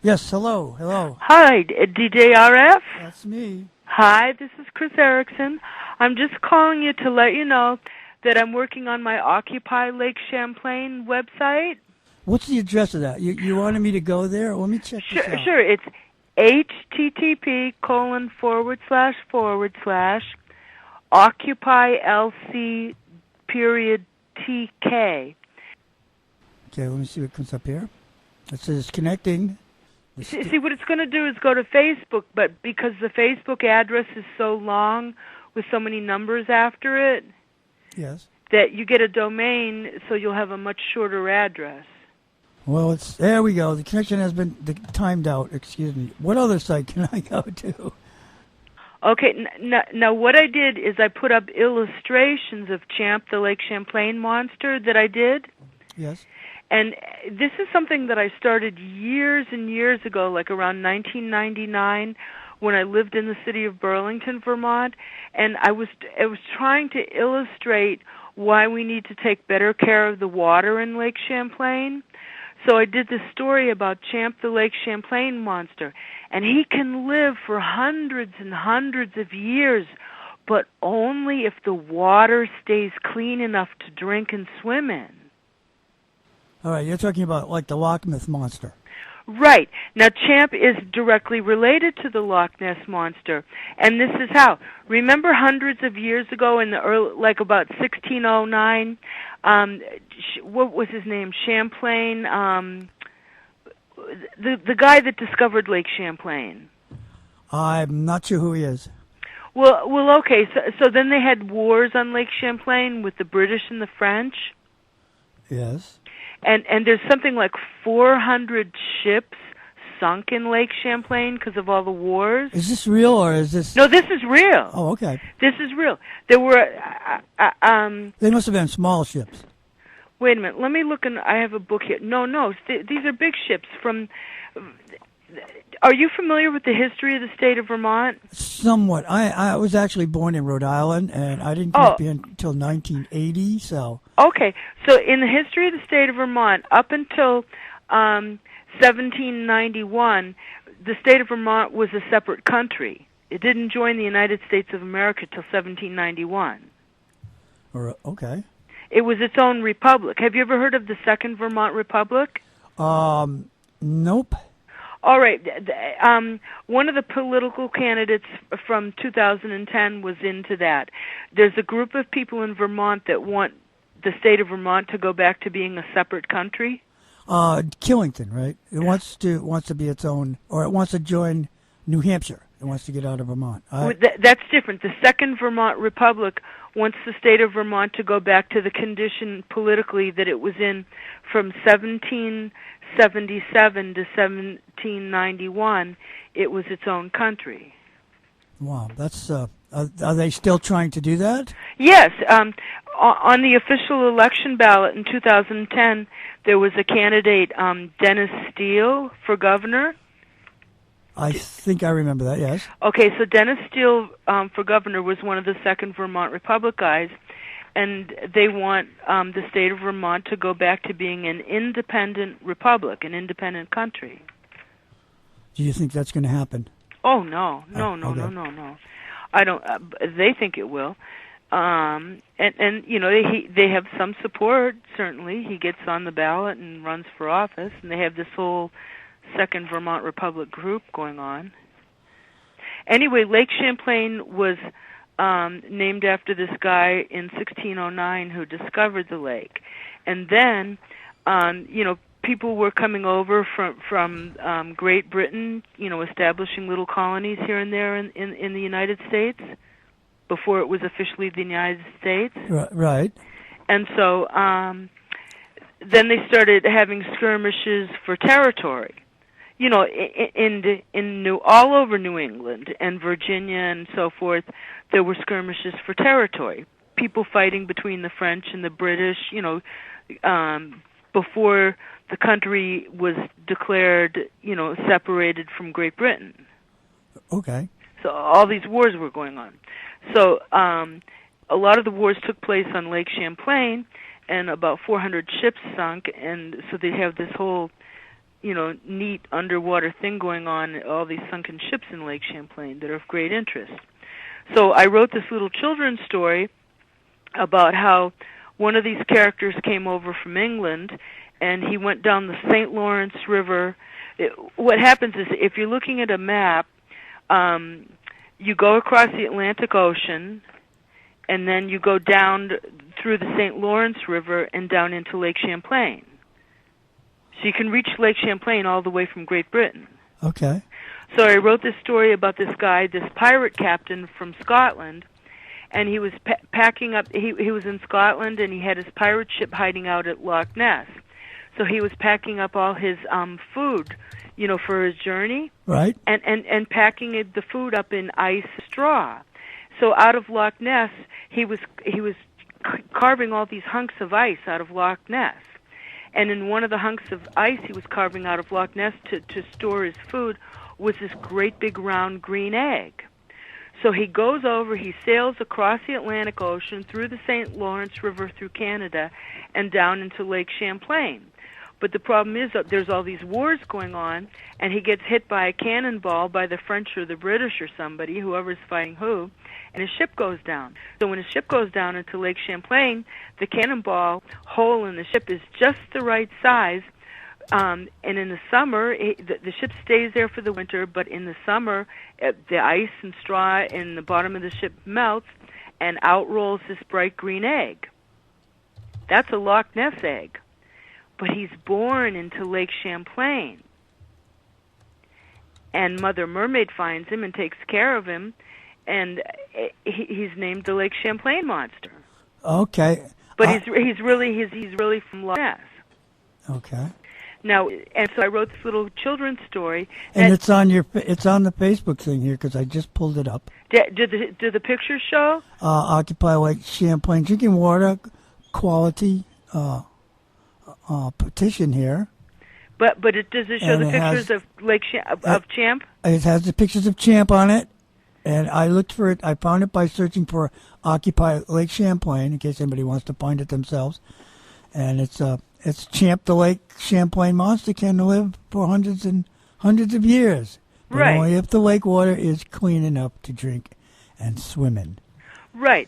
Yes, hello, hello. Hi, DJRF. That's me. Hi, this is Cris Erickson. I'm just calling you to let you know that I'm working on my Occupy Lake Champlain website. What's the address of that? You wanted me to go there? Let me check this out. Sure. It's http:// OccupyLC.tk. Okay, let me see what comes up here. It says connecting. See, what it's going to do is go to Facebook, but because the Facebook address is so long with so many numbers after it, Yes. that you get a domain, so you'll have a much shorter address. Well, there we go. The connection has been timed out. Excuse me. What other site can I go to? Okay, now what I did is I put up illustrations of Champ, the Lake Champlain monster that I did. Yes. And this is something that I started years and years ago, like around 1999, when I lived in the city of Burlington, Vermont, and I was trying to illustrate why we need to take better care of the water in Lake Champlain. So I did this story about Champ, the Lake Champlain monster, and he can live for hundreds and hundreds of years, but only if the water stays clean enough to drink and swim in. All right, you're talking about like the Loch Ness monster. Right. Now, Champ is directly related to the Loch Ness monster, and this is how. Remember hundreds of years ago in the early, like about 1609, what was his name? Champlain, the guy that discovered Lake Champlain. I'm not sure who he is. Well, okay. So then they had wars on Lake Champlain with the British and the French. Yes. And there's something like 400 ships sunk in Lake Champlain because of all the wars. Is this real or is this? No, this is real. Oh, okay. This is real. There were. They must have been small ships. Wait a minute. Let me look. I have a book here. No. These are big ships from. Are you familiar with the history of the state of Vermont? Somewhat. I was actually born in Rhode Island, and I didn't come up here until 1980, so... Okay. So in the history of the state of Vermont, up until 1791, the state of Vermont was a separate country. It didn't join the United States of America till 1791. Okay. It was its own republic. Have you ever heard of the Second Vermont Republic? Nope. All right. One of the political candidates from 2010 was into that. There's a group of people in Vermont that want the state of Vermont to go back to being a separate country. Killington, right? It wants to be its own, or it wants to join New Hampshire. It wants to get out of Vermont. That's different. The Second Vermont Republic wants the state of Vermont to go back to the condition politically that it was in from 1777 to 1791. It was its own country. Wow, that's. Are they still trying to do that? Yes. On the official election ballot in 2010, there was a candidate, Dennis Steele, for governor. I think I remember that, yes. Okay, so Dennis Steele for governor was one of the Second Vermont Republic guys, and they want the state of Vermont to go back to being an independent republic, an independent country. Do you think that's going to happen? Oh, no. I don't. They think it will. And you know, they have some support, certainly. He gets on the ballot and runs for office, and they have this whole Second Vermont Republic group going on. Anyway, Lake Champlain was named after this guy in 1609 who discovered the lake. And then, you know, people were coming over from Great Britain, you know, establishing little colonies here and there in the United States before it was officially the United States. Right. And so then they started having skirmishes for territory. You know, all over New England and Virginia and so forth, there were skirmishes for territory. People fighting between the French and the British, you know, before the country was declared, you know, separated from Great Britain. Okay. So all these wars were going on. So a lot of the wars took place on Lake Champlain, and about 400 ships sunk, and so they have this whole neat underwater thing going on, all these sunken ships in Lake Champlain that are of great interest. So I wrote this little children's story about how one of these characters came over from England, and he went down the St. Lawrence River. What happens is, if you're looking at a map, you go across the Atlantic Ocean, and then you go down through the St. Lawrence River and down into Lake Champlain. So you can reach Lake Champlain all the way from Great Britain. Okay. So I wrote this story about this guy, this pirate captain from Scotland, and he was packing up. He was in Scotland, and he had his pirate ship hiding out at Loch Ness. So he was packing up all his food, for his journey. Right. And packing the food up in ice straw. So out of Loch Ness, he was carving all these hunks of ice out of Loch Ness. And in one of the hunks of ice he was carving out of Loch Ness to store his food was this great big round green egg. So he goes over, he sails across the Atlantic Ocean, through the St. Lawrence River, through Canada, and down into Lake Champlain. But the problem is that there's all these wars going on, and he gets hit by a cannonball by the French or the British or somebody, whoever's fighting who, and his ship goes down. So when his ship goes down into Lake Champlain, the cannonball hole in the ship is just the right size. And in the summer, the ship stays there for the winter, but in the summer, the ice and straw in the bottom of the ship melts, and out rolls this bright green egg. That's a Loch Ness egg. But he's born into Lake Champlain. And Mother Mermaid finds him and takes care of him, and he's named the Lake Champlain monster. Okay. But he's really from Loch Ness. Okay. Now, and so I wrote this little children's story. And it's on the Facebook thing here because I just pulled it up. Do the pictures show? Occupy Lake Champlain drinking water quality petition here. But does it show the pictures of of Champ? It has the pictures of Champ on it, and I looked for it. I found it by searching for Occupy Lake Champlain in case anybody wants to find it themselves. And it's Champ, the Lake Champlain monster, can live for hundreds and hundreds of years, but right. Only if the lake water is clean enough to drink and swim in. Right.